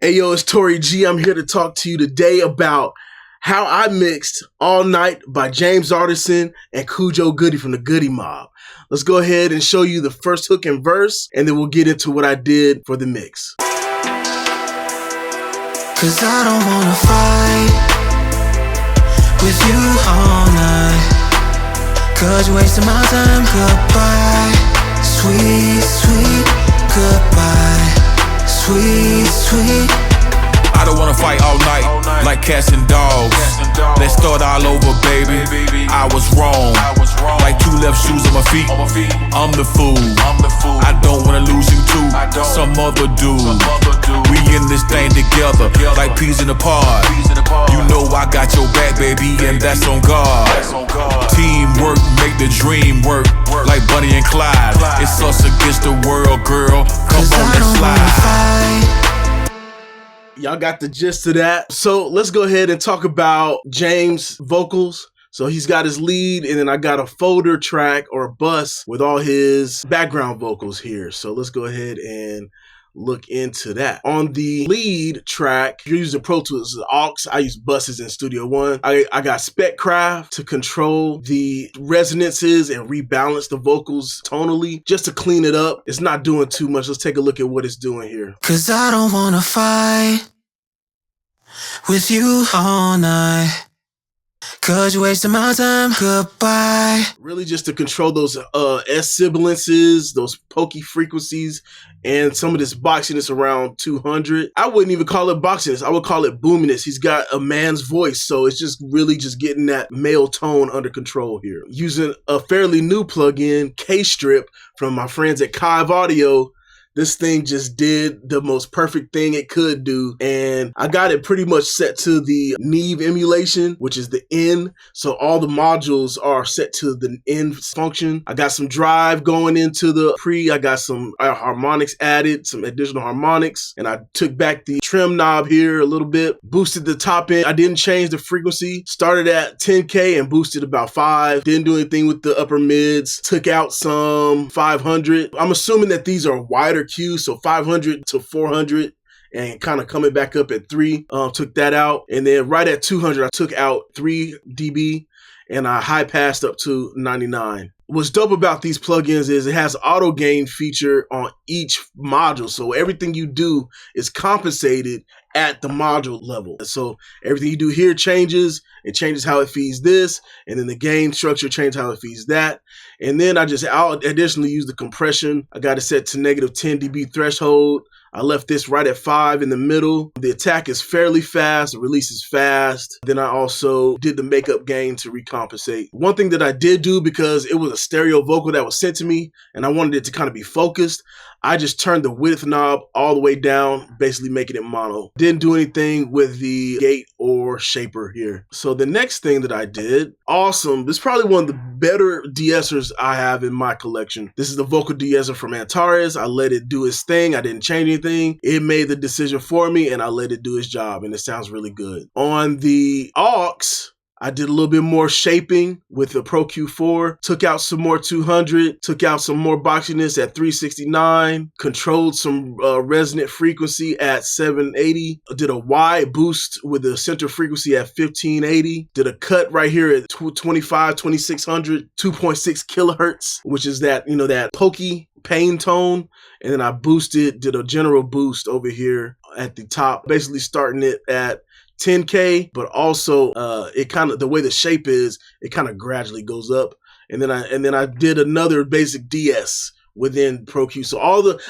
Hey yo, it's Tori G. I'm here to talk to you today about how I mixed All Night by James Artissen and Khujo Goodie from the Goodie Mob. Let's go ahead and show you the first hook and verse, and then we'll get into what I did for the mix. Cause I don't wanna fight with you all night, cause you're wasting my time. Goodbye, sweet, sweet goodbye. Sweet, sweet. I don't wanna fight all night like cats and dogs. Let's start all over, baby. I was wrong. Like two left shoes on my feet. I'm the fool. I don't wanna lose you too. Some other dude. We in this thing together like peas in a pod. You know I got your back, baby, and that's on God. Teamwork make the dream work, like Bunny and Clyde. It's us against the world, girl. Come on, let's slide. Y'all got the gist of that. So let's go ahead and talk about James' vocals. So he's got his lead, and then I got a folder track or a bus with all his background vocals here. So let's go ahead and look into that. On the lead track, you're using Pro Tools, aux. I use buses in Studio One. I got Speccraft to control the resonances and rebalance the vocals tonally, just to clean it up. It's not doing too much. Let's take a look at what it's doing here. Cause I don't wanna fight with you all night, cause you're wasting my time. Goodbye. Really just to control those S sibilances, those pokey frequencies, and some of this boxiness around 200. I wouldn't even call it boxiness. I would call it boominess. He's got a man's voice, so it's just really just getting that male tone under control here. Using a fairly new plugin, K-Strip, from my friends at Lewitt Audio. This thing just did the most perfect thing it could do. And I got it pretty much set to the Neve emulation, which is the N. So all the modules are set to the N function. I got some drive going into the pre. I got some harmonics added, some additional harmonics. And I took back the trim knob here a little bit, boosted the top end. I didn't change the frequency. Started at 10K and boosted about 5. Didn't do anything with the upper mids. Took out some 500. I'm assuming that these are wider cues, so 500 to 400 and kind of coming back up at 3. Took that out, and then right at 200 I took out 3 dB and I high passed up to 99. What's dope about these plugins is it has auto gain feature on each module, so everything you do is compensated at the module level. So everything you do here changes. It changes how it feeds this, and then the gain structure changes how it feeds that. And then I'll additionally use the compression. I got it set to -10 dB threshold. I left this right at 5 in the middle. The attack is fairly fast, the release is fast. Then I also did the makeup gain to recompensate. One thing that I did do, because it was a stereo vocal that was sent to me and I wanted it to kind of be focused, I just turned the width knob all the way down, basically making it mono. Didn't do anything with the gate or shaper here. So the next thing that I did, awesome, this is probably one of the better de-essers I have in my collection. This is the vocal de-esser from Antares. I let it do its thing. I didn't change anything. It made the decision for me and I let it do its job, and it sounds really good. On the aux, I did a little bit more shaping with the Pro Q4, took out some more 200, took out some more boxiness at 369, controlled some resonant frequency at 780, did a wide boost with the center frequency at 1580, did a cut right here at 2600, 2.6 kilohertz, which is that, you know, that pokey pain tone. And then I boosted, did a general boost over here at the top, basically starting it at 10K, but also it kind of, the way the shape is, it kind of gradually goes up. And then I did another basic DS within Pro Q. So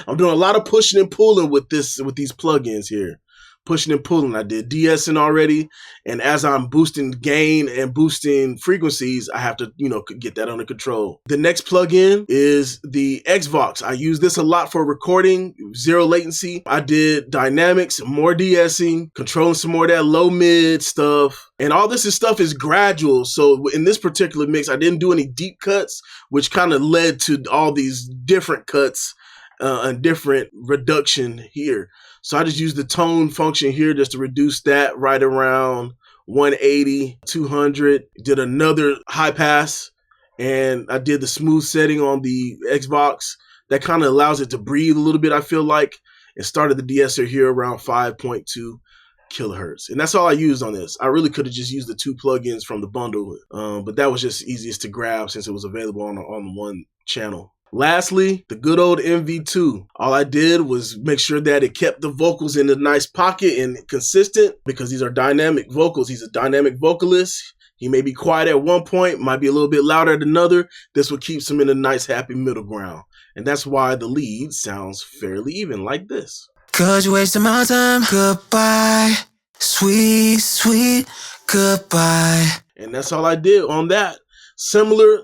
I'm doing a lot of pushing and pulling with these plugins here. Pushing and pulling. I did de-essing already, and as I'm boosting gain and boosting frequencies, I have to, you know, get that under control. The next plugin is the Xvox. I use this a lot for recording, 0 latency. I did dynamics, more de-essing, controlling some more of that low mid stuff, and all this stuff is gradual. So in this particular mix, I didn't do any deep cuts, which kind of led to all these different cuts and different reduction here. So I just used the tone function here just to reduce that right around 180, 200. Did another high pass, and I did the smooth setting on the Xbox. That kind of allows it to breathe a little bit, I feel like. and started the de-esser here around 5.2 kilohertz. And that's all I used on this. I really could have just used the 2 plugins from the bundle, but that was just easiest to grab since it was available on one channel. Lastly, the good old MV2. All I did was make sure that it kept the vocals in a nice pocket and consistent, because these are dynamic vocals. He's a dynamic vocalist. He may be quiet at one point, might be a little bit louder at another. This will keep him in a nice happy middle ground. And that's why the lead sounds fairly even like this. 'Cause you're wasting my time. Goodbye, sweet, sweet goodbye. And that's all I did on that. Similar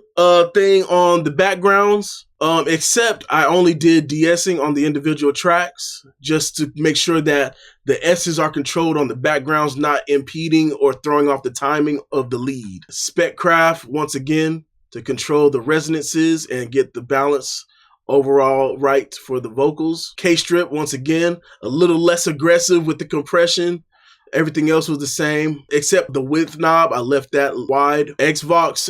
thing on the backgrounds, except I only did de-essing on the individual tracks just to make sure that the S's are controlled on the backgrounds, not impeding or throwing off the timing of the lead. Speccraft, once again, to control the resonances and get the balance overall right for the vocals. K-strip, once again, a little less aggressive with the compression. Everything else was the same, except the width knob. I left that wide. Xvox,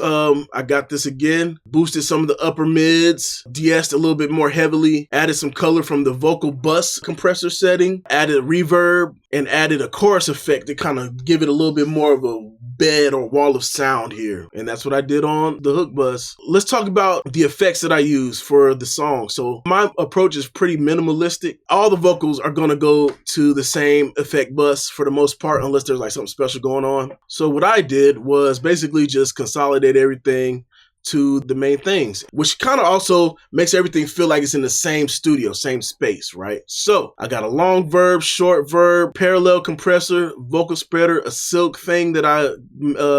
I got this again. Boosted some of the upper mids. De-essed a little bit more heavily. Added some color from the vocal bus compressor setting. Added reverb and added a chorus effect to kind of give it a little bit more of a bed or wall of sound here. And that's what I did on the hook bus. Let's talk about the effects that I use for the song. So my approach is pretty minimalistic. All the vocals are going to go to the same effect bus for the most part, unless there's like something special going on. So what I did was basically just consolidate everything to the main things, which kind of also makes everything feel like it's in the same studio, same space, right? So I got a long verb, short verb, parallel compressor, vocal spreader, a silk thing that I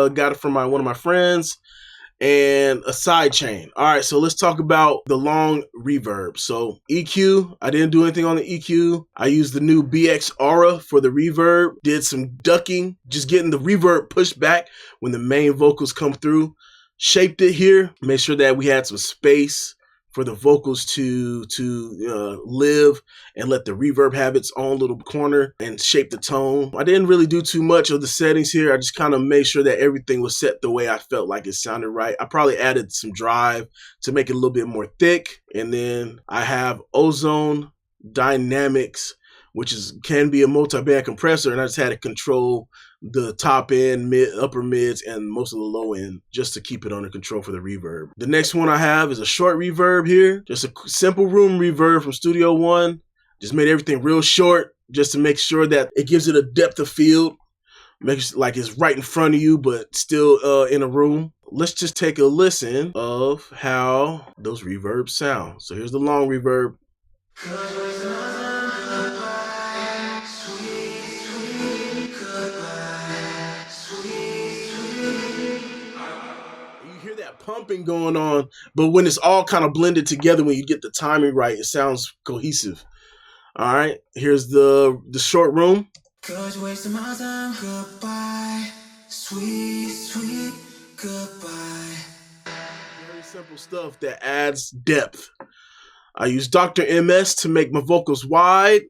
got from one of my friends, and a side chain. All right, so let's talk about the long reverb. So EQ, I didn't do anything on the EQ. I used the new BX Aura for the reverb, did some ducking, just getting the reverb pushed back when the main vocals come through. Shaped it here, made sure that we had some space for the vocals to live and let the reverb have its own little corner and shape the tone. I didn't really do too much of the settings here. I just kind of made sure that everything was set the way I felt like it sounded right. I probably added some drive to make it a little bit more thick. And then I have Ozone Dynamics, which can be a multi-band compressor, and I just had to control the top end, upper mids, and most of the low end just to keep it under control for the reverb. The next one I have is a short reverb here, just a simple room reverb from Studio One. Just made everything real short just to make sure that it gives it a depth of field, makes it like it's right in front of you but still in a room. Let's just take a listen of how those reverbs sound. So here's the long reverb. Pumping going on, but when it's all kind of blended together, when you get the timing right, it sounds cohesive. All right, here's the short room. 'Cause you're wasting my time. Goodbye, sweet, sweet goodbye. Very simple stuff that adds depth. I use Dr. MS to make my vocals wide.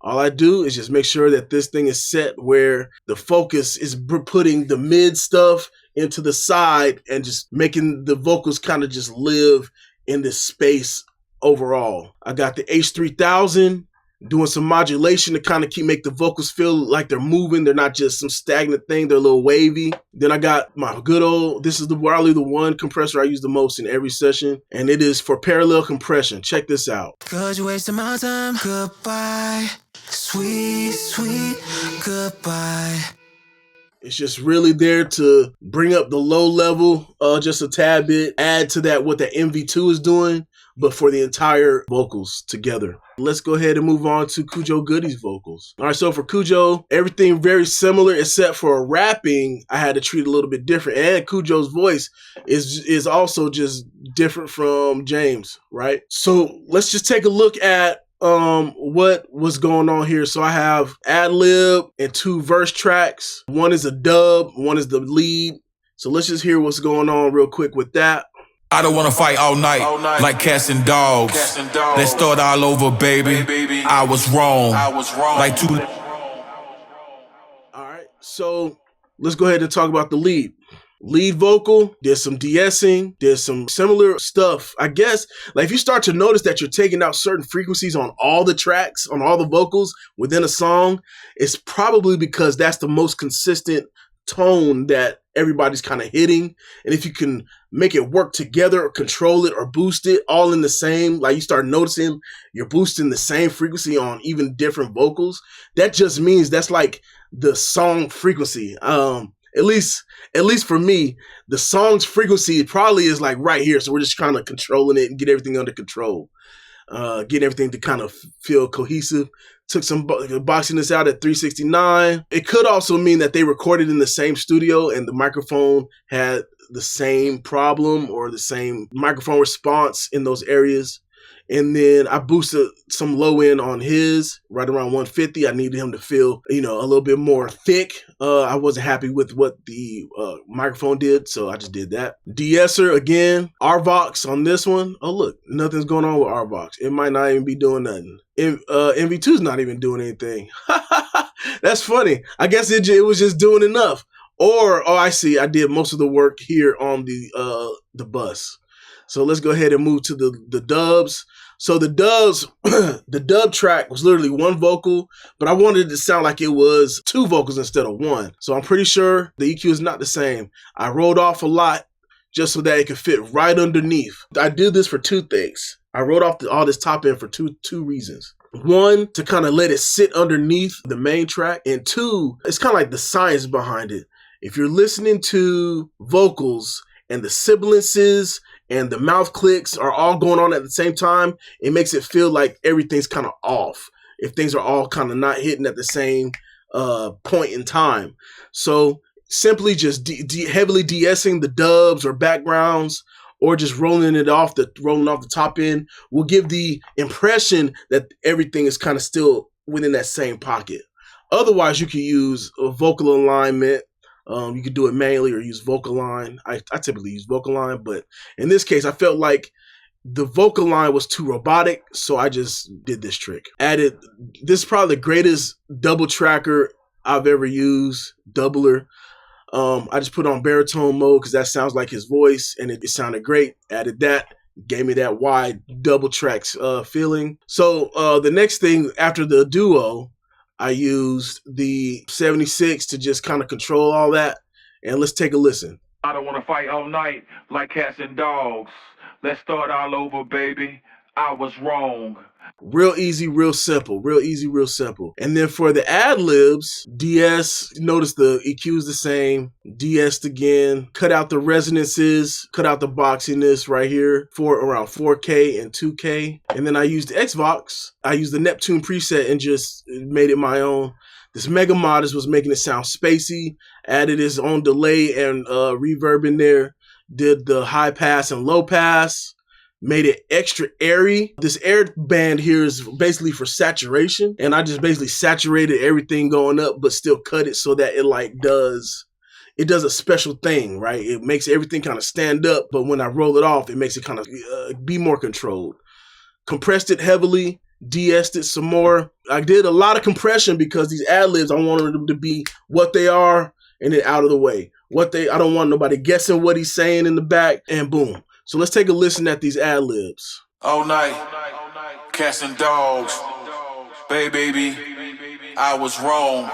All I do is just make sure that this thing is set where the focus is putting the mid stuff into the side and just making the vocals kind of just live in this space overall. I got the H3000 doing some modulation to kind of make the vocals feel like they're moving. They're not just some stagnant thing. They're a little wavy. Then I got my good old, this is probably the one compressor I use the most in every session, and it is for parallel compression. Check this out. 'Cause you're wasting my time. Goodbye, sweet, sweet goodbye. It's just really there to bring up the low level just a tad bit, add to that what the MV2 is doing, but for the entire vocals together. Let's go ahead and move on to Khujo Goodie's vocals. All right, so for Khujo, everything very similar except for rapping, I had to treat it a little bit different. And Khujo's voice is also just different from James, right? So let's just take a look at what was going on here. So I have ad lib and 2 verse tracks. One is a dub, one is the lead. So let's just hear what's going on real quick with that. I don't wanna fight all night like cats and dogs. Let's start all over, baby. I was wrong. Like All right, so let's go ahead and talk about the lead. lead vocal, did some de-essing, did some similar stuff. I guess, like if you start to notice that you're taking out certain frequencies on all the tracks, on all the vocals within a song, it's probably because that's the most consistent tone that everybody's kind of hitting. And if you can make it work together or control it or boost it all in the same, like you start noticing you're boosting the same frequency on even different vocals, that just means that's like the song frequency. At least for me, the song's frequency probably is like right here. So we're just kind of controlling it and get everything under control. Get everything to kind of feel cohesive. Took some boxing this out at 369. It could also mean that they recorded in the same studio and the microphone had the same problem or the same microphone response in those areas. And then I boosted some low end on his right around 150. I needed him to feel, a little bit more thick. I wasn't happy with what the microphone did, so I just did that. De-esser again, RVox on this one. Oh look, nothing's going on with RVox. It might not even be doing nothing. MV2's not even doing anything. That's funny. I guess it was just doing enough. Or, I see, I did most of the work here on the bus. So let's go ahead and move to the dubs. So the dubs, the dub track was literally one vocal, but I wanted it to sound like it was two vocals instead of one. So I'm pretty sure the EQ is not the same. I rolled off a lot just so that it could fit right underneath. I did this for two things. I wrote off all this top end for two reasons. One, to kind of let it sit underneath the main track. And two, it's kind of like the science behind it. If you're listening to vocals and the sibilances and the mouth clicks are all going on at the same time, it makes it feel like everything's kind of off. If things are all kind of not hitting at the same point in time. So simply just heavily de-essing the dubs or backgrounds or just rolling off the top end will give the impression that everything is kind of still within that same pocket. Otherwise, you can use a vocal alignment. You could do it manually or use vocal line. I typically use vocal line, but in this case, I felt like the vocal line was too robotic, so I just did this trick. This is probably the greatest double tracker I've ever used, doubler. I just put on baritone mode because that sounds like his voice, and it sounded great. Added that, gave me that wide double tracks feeling. So the next thing after the duo, I used the 76 to just kind of control all that. And let's take a listen. I don't want to fight all night like cats and dogs. Let's start all over, baby. I was wrong. Real easy, real simple. Real easy, real simple. And then for the ad-libs, DS, notice the EQ is the same. DS again. Cut out the resonances. Cut out the boxiness right here for around 4K and 2K. And then I used the Xvox. I used the Neptune preset and just made it my own. This Mega Modest was making it sound spacey. Added his own delay and reverb in there. Did the high pass and low pass. Made it extra airy. This air band here is basically for saturation. And I just basically saturated everything going up, but still cut it so that it does a special thing, right? It makes everything kind of stand up, but when I roll it off, it makes it kind of be more controlled. Compressed it heavily, de-essed it some more. I did a lot of compression because these ad-libs, I wanted them to be what they are and then out of the way. I don't want nobody guessing what he's saying in the back, and boom. So let's take a listen at these ad-libs. All night, cats and dogs. Baby, I was wrong.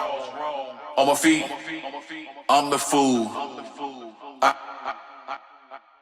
On my feet, I'm the fool.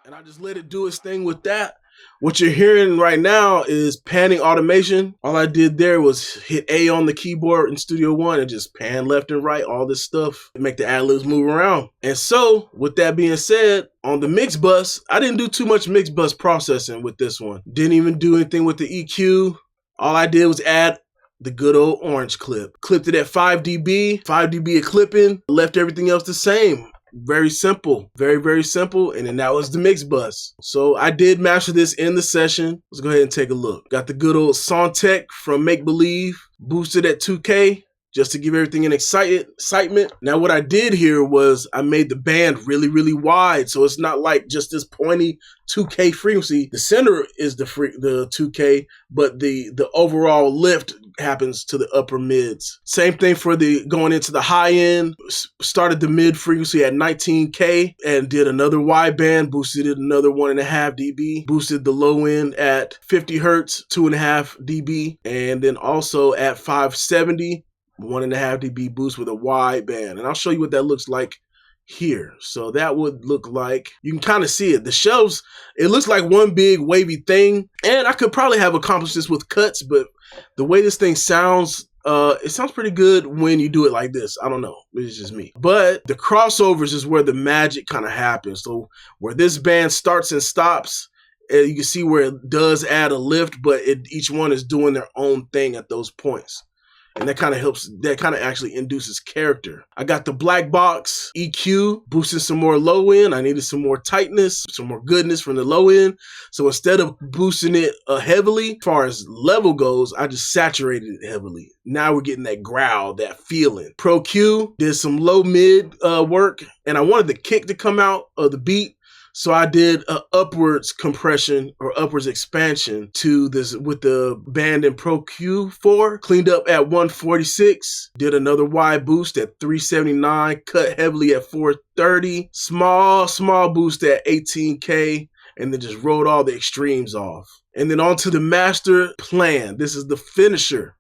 And I just let it do its thing with that. What you're hearing right now is panning automation. All I did there was hit A on the keyboard in Studio One and just pan left and right, all this stuff to make the ad-libs move around. And so, with that being said, on the mix bus, I didn't do too much mix bus processing with this one. Didn't even do anything with the EQ. All I did was add the good old orange clip. Clipped it at 5 dB, 5 dB of clipping, left everything else the same. Very simple, very, very simple. And then that was the mix bus. So I did master this in the session. Let's go ahead and take a look. Got the good old Soundtech from Make Believe, boosted at 2K. just to give everything an excitement. Now what I did here was I made the band really, really wide, so it's not like just this pointy 2K frequency. The center is the 2K, but the overall lift happens to the upper mids. Same thing for the going into the high end. Started the mid frequency at 19K and did another wideband, boosted it another 1.5 dB, boosted the low end at 50 hertz, 2.5 dB, and then also at 570, 1.5 dB boost with a wideband. And I'll show you what that looks like here. So that would look like, you can kind of see it. The shelves, it looks like one big wavy thing. And I could probably have accomplished this with cuts, but the way this thing sounds, it sounds pretty good when you do it like this. I don't know. It's just me. But the crossovers is where the magic kind of happens. So where this band starts and stops, you can see where it does add a lift, but each one is doing their own thing at those points. And that kind of helps, that kind of actually induces character. I got the black box EQ, boosted some more low end. I needed some more tightness, some more goodness from the low end. So instead of boosting it heavily, as far as level goes, I just saturated it heavily. Now we're getting that growl, that feeling. Pro Q did some low mid work, and I wanted the kick to come out of the beat. So I did an upwards compression or upwards expansion to this with the band in Pro Q4, cleaned up at 146, did another wide boost at 379, cut heavily at 430, small boost at 18K, and then just rolled all the extremes off. And then on to the master plan. This is the finisher.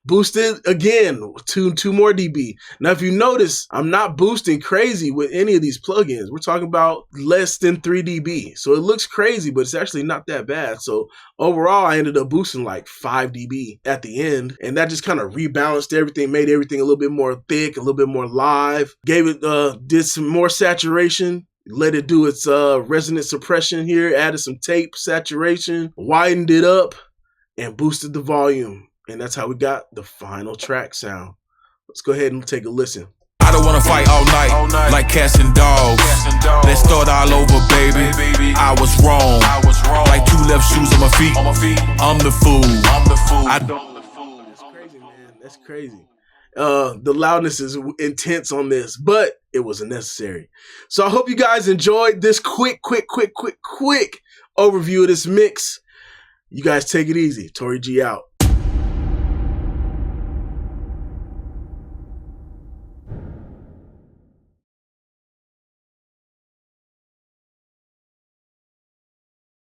Boosted again, two more dB. Now, if you notice, I'm not boosting crazy with any of these plugins. We're talking about less than 3 dB. So it looks crazy, but it's actually not that bad. So overall, I ended up boosting like 5 dB at the end. And that just kind of rebalanced everything, made everything a little bit more thick, a little bit more live. Gave it, did some more saturation. Let it do its resonant suppression here. Added some tape saturation, widened it up, and boosted the volume. And that's how we got the final track sound. Let's go ahead and take a listen. I don't wanna fight all night like cats and dogs. Let's start all over, baby. I was wrong. Like 2 left shoes on my feet. I'm the fool. I don't. That's crazy, man. That's crazy. The loudness is intense on this, but it was necessary. So I hope you guys enjoyed this quick overview of this mix. You guys take it easy. Tori G out.